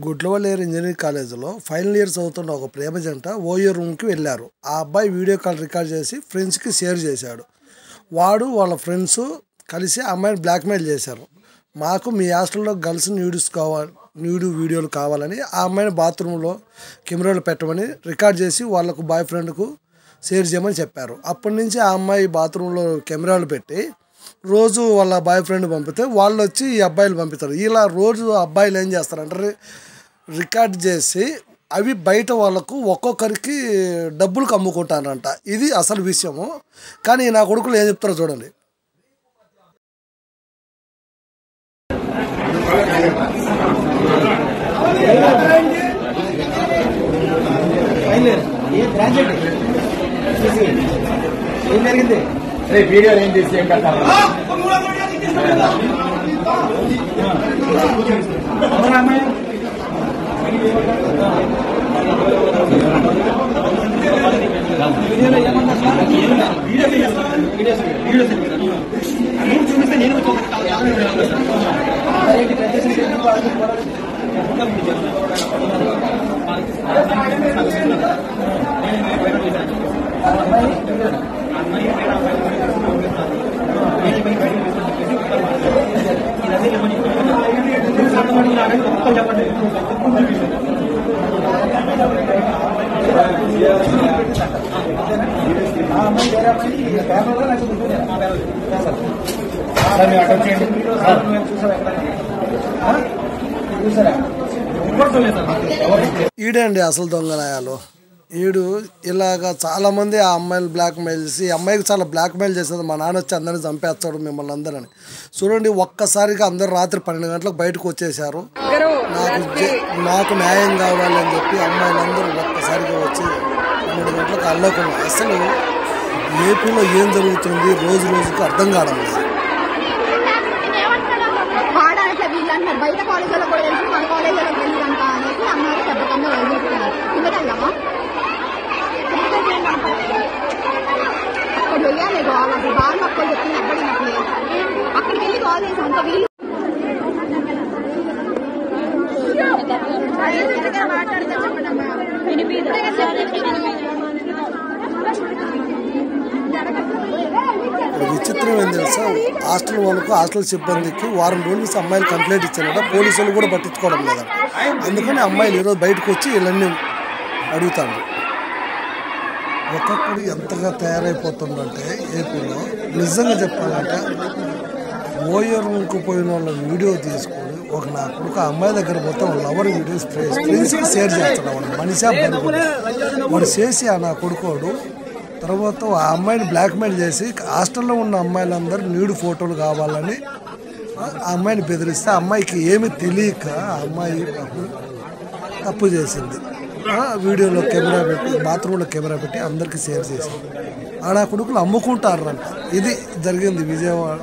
Gudlavalleru engineering కాలేజీలో final year చదువుతున్న ఒక ప్రేమ జంట ఓయో రూమ్కి వెళ్ళారు. ఆ అబ్బాయి వీడియో కాల్ రికార్డ్ చేసి ఫ్రెండ్స్కి షేర్ చేశాడు. వాడు వాళ్ళ ఫ్రెండ్స్ కలిసి ఆ అమ్మాయిని బ్లాక్మెయిల్ చేశారు. మాకు మీ హాస్టల్లో గర్ల్స్ న్యూడ్ వీడియోలు కావాలని ఆ అమ్మాయిని బాత్రూంలో కెమెరాలు పెట్టమని రికార్డ్ చేసి వాళ్ళకు బాయ్ ఫ్రెండ్కు షేర్ చేయమని చెప్పారు. అప్పటి నుంచి ఆ అమ్మాయి బాత్రూంలో కెమెరాలు పెట్టి రోజు వాళ్ళ బాయ్ ఫ్రెండ్ పంపితే వాళ్ళు వచ్చి ఈ అబ్బాయిలు పంపుతారు. ఇలా రోజు అబ్బాయిలు ఏం చేస్తారంటే రికార్డ్ చేసి అవి బయట వాళ్ళకు ఒక్కొక్కరికి డబ్బులకు అమ్ముకుంటారంట. ఇది అసలు విషయము. కానీ నా కొడుకులు ఏం చెప్తారో చూడండి. వీడియో ఏం చేసి ఏం కట్టాలి చూపిస్తే నేను ఈడే అండి అసలు దొంగనాయాలు. ఈడు ఇలాగా చాలామంది ఆ అమ్మాయిలు బ్లాక్మెయిల్ చేసి అమ్మాయికి చాలా బ్లాక్మెయిల్ చేసేది. మా నాన్న వచ్చి అందరిని చంపేస్తాడు మిమ్మల్ని అందరని. చూడండి, ఒక్కసారిగా అందరు రాత్రి 12 గంటలకు బయటకు వచ్చేసారు. నాకు న్యాయం కావాలని చెప్పి అమ్మాయిలందరూ ఒక్కసారిగా వచ్చి 12 గంటలకు అల్లోకున్నారు. అసలు ఏపీలో ఏం జరుగుతుంది రోజు రోజుకి అర్థం కావడం లేదు. బయట కాలేజీలో కూడా తెలిసి మన కాలేజీలో తెలియదంట అనేసి అమ్మాయి శబ్దంగా వెళ్ళిపోతున్నారు. ఇవ్వగలమా అక్కడ వెయ్యాలి కాల్, అది బాగా అక్కడ చెప్పింది అబ్బడినట్లే అక్కడికి వెళ్ళి కాల్ చేసి అంత వీళ్ళు మాట్లాడితే చెప్పడమ్మా విచిత్రం ఏం తెలుసా, హాస్టల్ వాళ్ళకు హాస్టల్ సిబ్బందికి వారం రోజుల నుంచి అమ్మాయిలు కంప్లైంట్ ఇచ్చారట. పోలీసులు కూడా పట్టించుకోవడం లేదంట. అందుకని అమ్మాయిలు ఈరోజు బయటకు వచ్చి వీళ్ళన్నీ అడుగుతాను. ఒక్కొక్కడు ఎంతగా తయారైపోతుందంటే ఏపీలో నిజంగా చెప్పాలంటే ఓయో రూమ్కి పోయిన వాళ్ళ వీడియో తీసుకొని నా కొడుకు ఆ అమ్మాయి దగ్గర పోతే వాళ్ళ లవర్ వీడియోస్ ఫ్రెండ్స్కి షేర్ చేస్తాడు. వాడు మనిషా బరుకుడు వాడు చేసి నా కొడుకోడు తర్వాత ఆ అమ్మాయిని బ్లాక్మెయిల్ చేసి హాస్టల్లో ఉన్న అమ్మాయిలందరూ న్యూడ్ ఫోటోలు కావాలని ఆ అమ్మాయిని బెదిరిస్తే ఆ అమ్మాయికి ఏమి తెలియక ఆ అమ్మాయి తప్పు చేసింది. వీడియోలో కెమెరా పెట్టి బాత్రూంలో కెమెరా పెట్టి అందరికీ షేర్ చేసింది. నా కొడుకులు అమ్ముకుంటారంట. ఇది జరిగింది విజయవాడ.